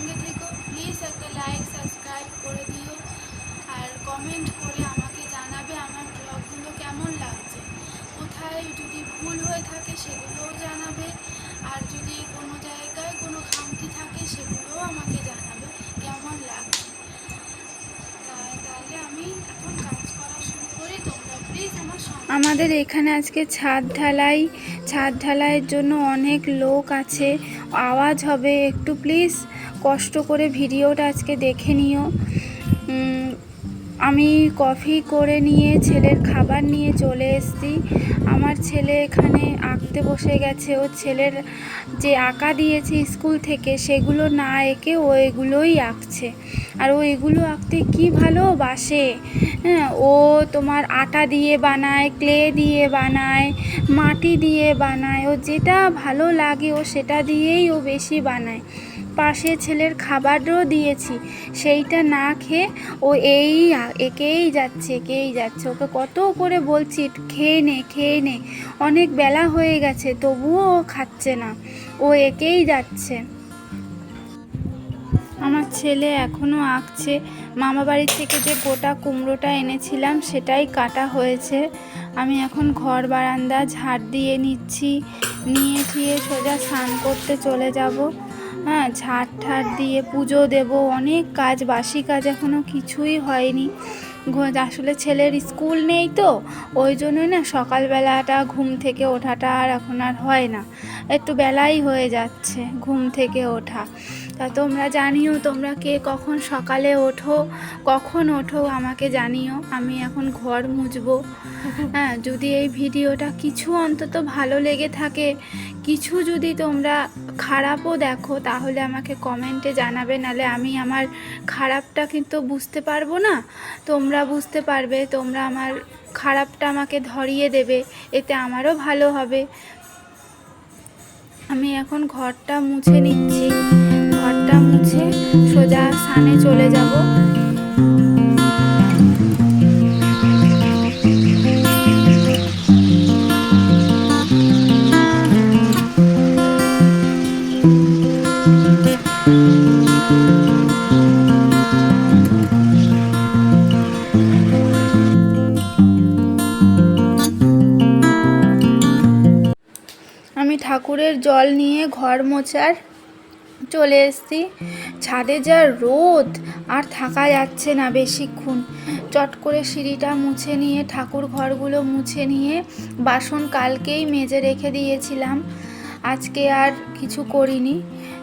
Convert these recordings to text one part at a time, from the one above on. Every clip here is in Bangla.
সঙ্গে থেকো। প্লিজ একটা লাইক সাবস্ক্রাইব করে দিও, আর কমেন্ট করে আমাকে জানাবে আমার ব্লগগুলো কেমন লাগছে। কোথায় যদি ভুল হয়ে থাকে সেগুলোও জানাবে, আর যদি কোনো জায়গায় কোনো খামতি থাকে সেগুলোও আমাকে জানাবে কেমন লাগছে। তাহলে আমি এখন কাজ করা শুরু করি, তোমরা প্লিজ আমার সঙ্গে। আমাদের এখানে আজকে ছাদ ঢালাইয়ের জন্য অনেক লোক আছে, আওয়াজ হবে, একটু প্লিজ কষ্ট করে ভিডিওটা আজকে দেখে নিও। আমি কফি করে নিয়ে ছেলের খাবার নিয়ে চলে এসেছি। আমার ছেলে এখানে আঁকতে বসে গেছে। ও ছেলের যে আঁকা দিয়েছে স্কুল থেকে সেগুলো না এঁকে ও এগুলোই আঁকছে, আর ও এগুলো আঁকতে কি ভালোবাসে। হ্যাঁ, ও তোমার আটা দিয়ে বানায়, ক্লে দিয়ে বানায়, মাটি দিয়ে বানায়, ও যেটা ভালো লাগে ও সেটা দিয়েই ও বেশি বানায়। পাশে ছেলের খাবারও দিয়েছি, সেইটা না খেয়ে ও এঁকেই যাচ্ছে। ওকে কত করে বলছি খেয়ে নে, অনেক বেলা হয়ে গেছে তবুও ও খাচ্ছে না, ও এঁকেই যাচ্ছে। আমার ছেলে এখনও আঁকছে। মামা বাড়ি থেকে যে গোটা কুমড়োটা এনেছিলাম সেটাই কাটা হয়েছে। আমি এখন ঘর বারান্দা ঝাড় দিয়ে নিচ্ছি, নিয়ে ঠিয়ে সোজা স্নান করতে চলে যাব। হ্যাঁ, ঝাড় দিয়ে পুজো দেব, অনেক কাজ, বাসি কাজ এখনও কিছুই হয়নি। আসলে ছেলের স্কুল নেই তো, ওই জন্যই না সকালবেলাটা ঘুম থেকে ওঠাটা আর এখন আর হয় না, একটু বেলাই হয়ে যাচ্ছে ঘুম থেকে ওঠা। তা তোমরা জানিও, তোমরা কে কখন সকালে কখন ওঠো আমাকে জানিও। আমি এখন ঘর মুছবো। হ্যাঁ, যদি এই ভিডিওটা কিছু অন্তত ভালো লেগে থাকে, কিছু যদি তোমরা খারাপও দেখো তাহলে আমাকে কমেন্টে জানাবে, নাহলে আমি আমার খারাপটা কিন্তু বুঝতে পারবো না, তোমরা বুঝতে পারবে, তোমরা আমার খারাপটা আমাকে ধরিয়ে দেবে, এতে আমারও ভালো হবে। আমি এখন ঘরটা মুছে নিচ্ছি, ঘরটা মুছে সোজা স্নানে চলে যাব। আমি ঠাকুরের জল নিয়ে ঘর মোছার চলে এসেছি। ছাদে যা রোদ, আর থাকা যাচ্ছে না বেশিক্ষণ। চট করে সিঁড়িটা মুছে নিয়ে ঠাকুর ঘরগুলো মুছে নিয়ে বাসন কালকেই মেজে রেখে দিয়েছিলাম, আজকে আর কিছু করিনি।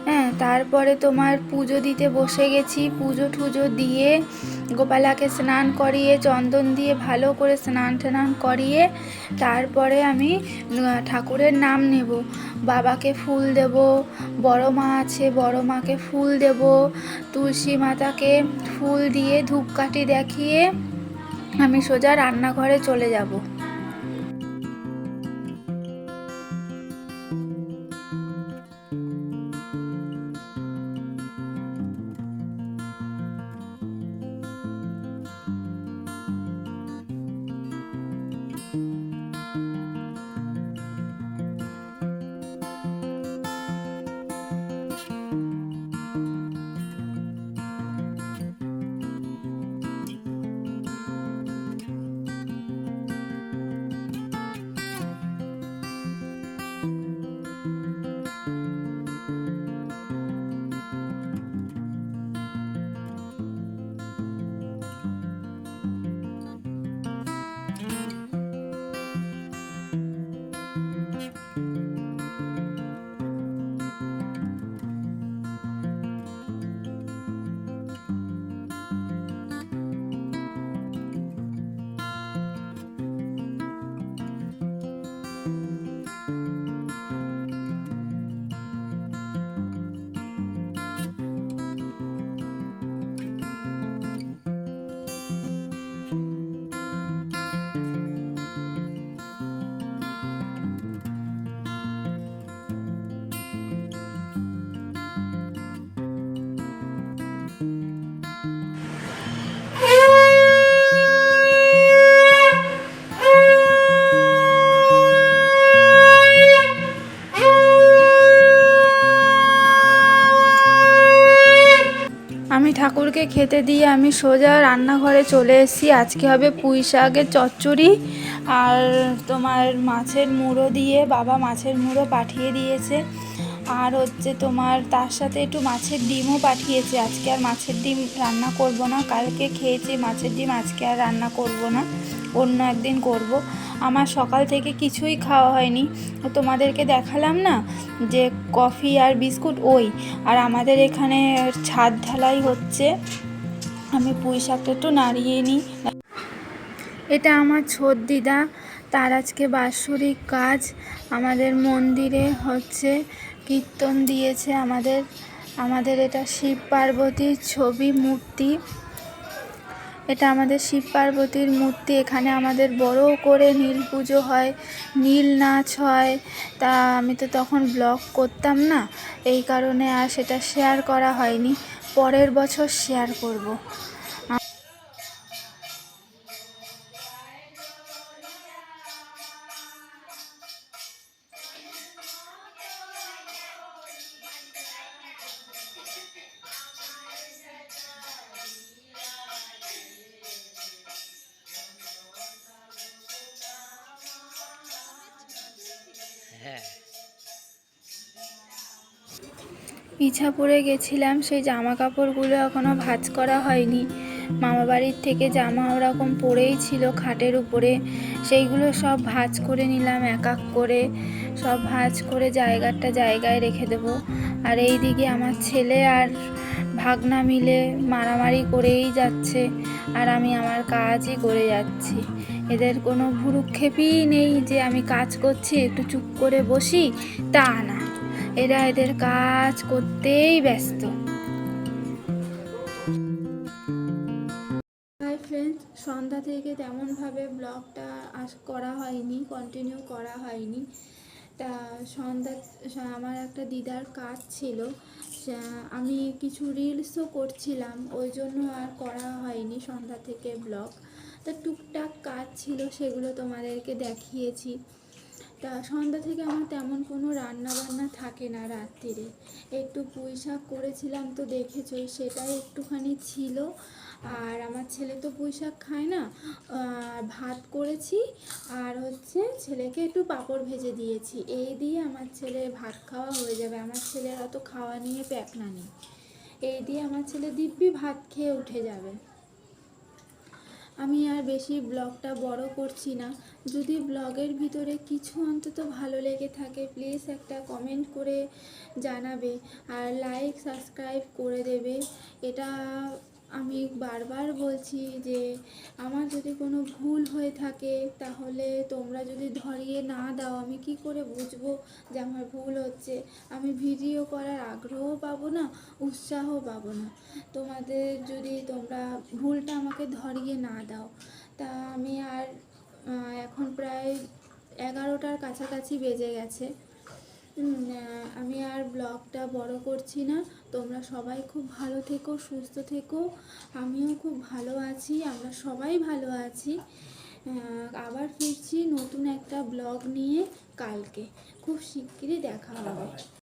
হ্যাঁ, তারপরে তোমার পুজো দিতে বসে গেছি। পুজো টুজো দিয়ে গোপালাকে স্নান করিয়ে চন্দন দিয়ে ভালো করে স্নান করিয়ে তারপরে আমি ঠাকুরের নাম নেব, বাবাকে ফুল দেব, বড় মা আছে বড় মাকে ফুল দেব, তুলসী মাতাকে ফুল দিয়ে ধূপকাঠি দেখিয়ে আমি সোজা রান্নাঘরে চলে যাব। স্বামী ঠাকুরকে খেতে দিয়ে আমি সোজা রান্নাঘরে চলে এসেছি। আজকে হবে পুঁই শাকের চচ্চড়ি আর তোমার মাছের মুড়ো দিয়ে, বাবা মাছের মুড়ো পাঠিয়ে দিয়েছে। আর হচ্ছে তোমার তার সাথে একটু মাছের ডিমও পাঠিয়েছে। আজকে আর মাছের ডিম রান্না করব না, কালকে খেয়েছি মাছের ডিম, আজকে আর রান্না করব না, অন্য একদিন করব। আমার সকাল থেকে কিছুই খাওয়া হয়নি, তোমাদেরকে দেখালাম না যে কফি আর বিস্কুট ওই। আর আমাদের এখানে ছাদ ঢালাই হচ্ছে, আমি পুঁই শাকটা একটু নাড়িয়ে নিই। এটা আমার ছোট দিদা, তার আজকে বাৎসরিক কাজ। আমাদের মন্দিরে হচ্ছে কীর্তন দিয়েছে। আমাদের এটা শিব পার্বতীর ছবি মূর্তি, এটা আমাদের শিব পার্বতীর মূর্তি। এখানে আমাদের বড় করে নীল পুজো হয়, নীল নাচ হয়। তা আমি তো তখন ব্লগ করতাম না, এই কারণে আর সেটা শেয়ার করা হয়নি, পরের বছর শেয়ার করব। ইছাপুরে গেছিলাম, সেই জামা কাপড়গুলো এখনও ভাঁজ করা হয়নি। মামাবাড়ির থেকে জামা ওরকম পরেই ছিল খাটের উপরে, সেইগুলো সব ভাঁজ করে নিলাম এক এক করে। সব ভাঁজ করে জায়গায় রেখে দেবো। আর এই দিকে আমার ছেলে আর ভাগনা মিলে মারামারি করেই যাচ্ছে, আর আমি আমার কাজই করে যাচ্ছি। এদের কোনো ভুরুক্ষেপই নেই যে আমি কাজ করছি একটু চুপ করে বসি, তা না, এরা এদের কাজ করতেই ব্যস্ত। হাই ফ্রেন্ডস, সন্ধ্যা থেকে তেমনভাবে ব্লগটা করা হয়নি, কন্টিনিউ করা হয়নি। তা আমার একটা দিদার কাজ ছিল, আমি কিছু রিলসও করছিলাম, ওই জন্য আর করা হয়নি সন্ধ্যা থেকে ব্লগ। তা টুকটাক কাজ ছিল, সেগুলো তোমাদেরকে দেখিয়েছি। তা সন্ধ্যা থেকে আমার তেমন কোনো রান্না বান্না থাকে না। রাত্রিরে একটু পুঁই শাক করেছিলাম, তো দেখেছই, সেটাই একটুখানি ছিল। আর আমার ছেলে তো পুঁই শাক খায় না, ভাত করেছি আর হচ্ছে ছেলেকে একটু পাঁপড় ভেজে দিয়েছি, এই দিয়ে আমার ছেলে ভাত খাওয়া হয়ে যাবে। আমার ছেলের অত খাওয়া নিয়ে প্যাকনা নেই, এই দিয়ে আমার ছেলে দিব্যি ভাত খেয়ে উঠে যাবে। আমি আর বেশি ব্লগটা বড় করছি না। যদি ব্লগের ভিতরে কিছু অন্তত ভালো লেগে থাকে, প্লিজ একটা কমেন্ট করে জানাবে, আর লাইক সাবস্ক্রাইব করে দেবে। এটা আমি বারবার বলছি যে আমার যদি কোনো ভুল হয়ে থাকে, তাহলে তোমরা যদি ধরিয়ে না দাও, আমি কি করে বুঝবো যে আমার ভুল হচ্ছে? আমি ভিডিও করার আগ্রহ পাবো না, উৎসাহ পাবো না, তোমাদের যদি তোমরা ভুলটা আমাকে ধরিয়ে না দাও। তা আমি আর এখন প্রায় 11টার কাছাকাছি বেজে গেছে, আমি আর ব্লগটা বড় করছি না। তোমরা সবাই খুব ভালো থেকো, সুস্থ থেকো, আমিও খুব ভালো আছি, আমরা সবাই ভালো আছি। আবার ফিরছি নতুন একটা ব্লগ নিয়ে কালকে, খুব শিগগিরই দেখা হবে।